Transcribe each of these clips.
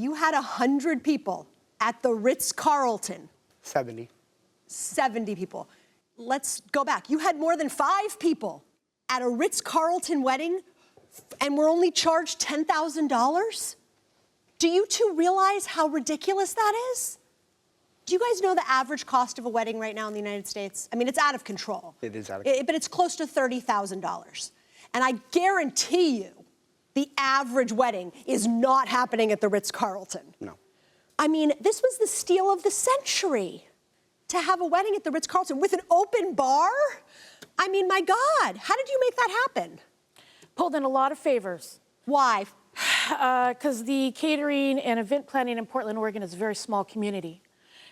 you had 100 people at the Ritz Carlton. 70. 70 people. Let's go back. You had more than 5 people at a Ritz Carlton wedding and were only charged $10,000? Do you two realize how ridiculous that is? Do you guys know the average cost of a wedding right now in the United States? I mean, it's out of control. It is out of control. But it's close to $30,000. And I guarantee you, the average wedding is not happening at the Ritz Carlton. No. I mean, this was the steal of the century. To have a wedding at the Ritz Carlton with an open bar? I mean, my God, how did you make that happen? Pulled in a lot of favors. Why? Because the catering and event planning in Portland, Oregon is a very small community.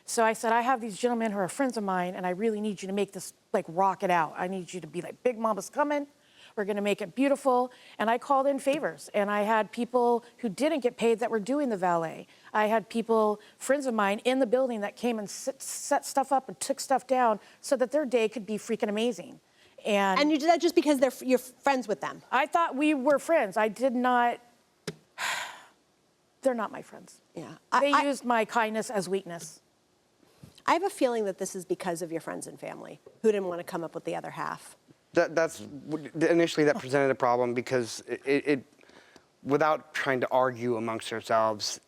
So I said, I have these gentlemen who are friends of mine, and I really need you to make this, like, rock it out. I need you to be like, Big Mama's coming. We're going to make it beautiful. And I called in favors. And I had people who didn't get paid that were doing the valet. I had people, friends of mine, in the building that came and set stuff up and took stuff down so that their day could be freaking amazing. And you did that just because you're friends with them? I thought we were friends. I did not. They're not my friends. Yeah. They used my kindness as weakness. I have a feeling that this is because of your friends and family who didn't want to come up with the other half. That's initially that presented a problem because it without trying to argue amongst ourselves,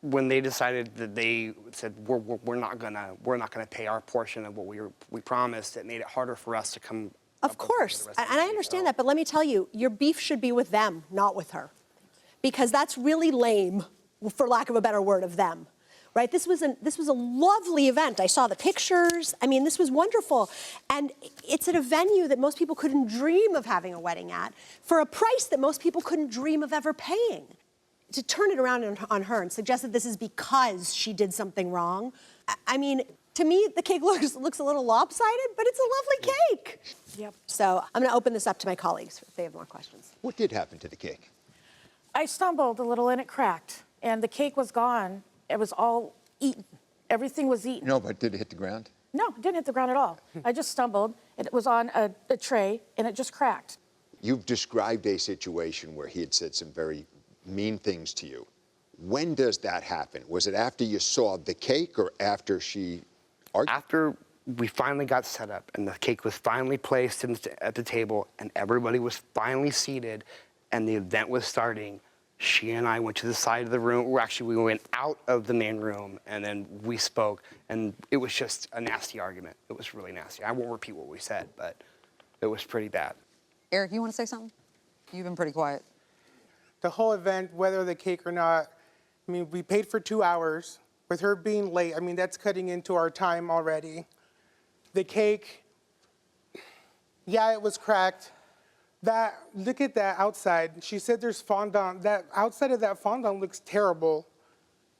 when they decided that they said we're not gonna pay our portion of what we promised, it made it harder for us to come. Of course, and I understand that, but let me tell you, your beef should be with them, not with her, because that's really lame, for lack of a better word, of them. Right? This was a lovely event. I saw the pictures. I mean, this was wonderful. And it's at a venue that most people couldn't dream of having a wedding at for a price that most people couldn't dream of ever paying. To turn it around on her and suggest that this is because she did something wrong, I mean, to me, the cake looks a little lopsided, but it's a lovely cake. Yep. So I'm going to open this up to my colleagues if they have more questions. What did happen to the cake? I stumbled a little and it cracked, and the cake was gone. It was all eaten. Everything was eaten. No, but did it hit the ground? No, it didn't hit the ground at all. I just stumbled. It was on a tray, and it just cracked. You've described a situation where he had said some very mean things to you. When does that happen? Was it after you saw the cake or after she argued? After we finally got set up and the cake was finally placed at the table and everybody was finally seated and the event was starting, she and I went to the side of the room. We went out of the main room, and then we spoke, and it was just a nasty argument. It was really nasty. I won't repeat what we said, but it was pretty bad. Eric, you want to say something? You've been pretty quiet. The whole event, whether the cake or not, I mean, we paid for 2 hours. With her being late, I mean, that's cutting into our time already. The cake, yeah, it was cracked. Look at that outside. She said there's fondant. That outside of that fondant looks terrible.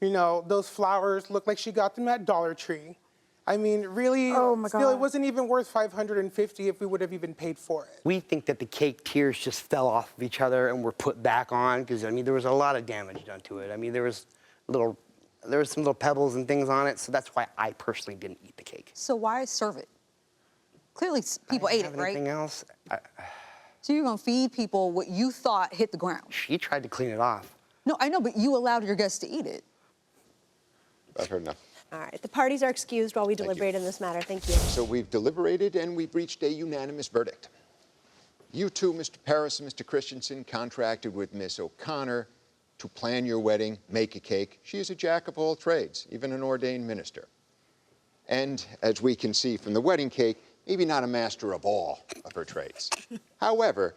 You know, those flowers look like she got them at Dollar Tree. I mean, really, Oh my still, God. it wasn't even worth $550 if we would have even paid for it. We think that the cake tiers just fell off of each other and were put back on because, I mean, there was a lot of damage done to it. I mean, there was some little pebbles and things on it, so that's why I personally didn't eat the cake. So why serve it? Clearly, people ate it, right? Anything else? So you're going to feed people what you thought hit the ground. She tried to clean it off. No, I know, but you allowed your guests to eat it. I've heard enough. All right, the parties are excused while we Thank deliberate you. in this matter. Thank you. So we've deliberated and we've reached a unanimous verdict. You two, Mr. Paris and Mr. Christensen, contracted with Miss O'Connor to plan your wedding, make a cake. She is a jack of all trades, even an ordained minister. And as we can see from the wedding cake, maybe not a master of all of her trades. However,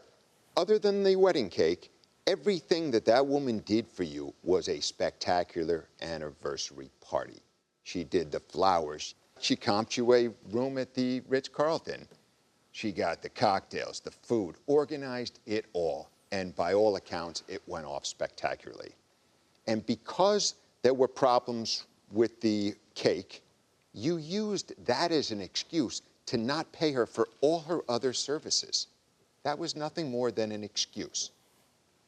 other than the wedding cake, everything that woman did for you was a spectacular anniversary party. She did the flowers. She comped you a room at the Ritz Carlton. She got the cocktails, the food, organized it all. And by all accounts, it went off spectacularly. And because there were problems with the cake, you used that as an excuse to not pay her for all her other services. That was nothing more than an excuse.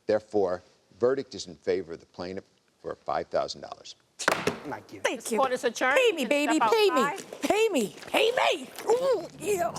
Therefore, verdict is in favor of the plaintiff for $5,000. Not giving. Thank you. Court is adjourned. Pay me, You can baby, step pay me. outside. Pay me. Pay me. Ooh, yeah.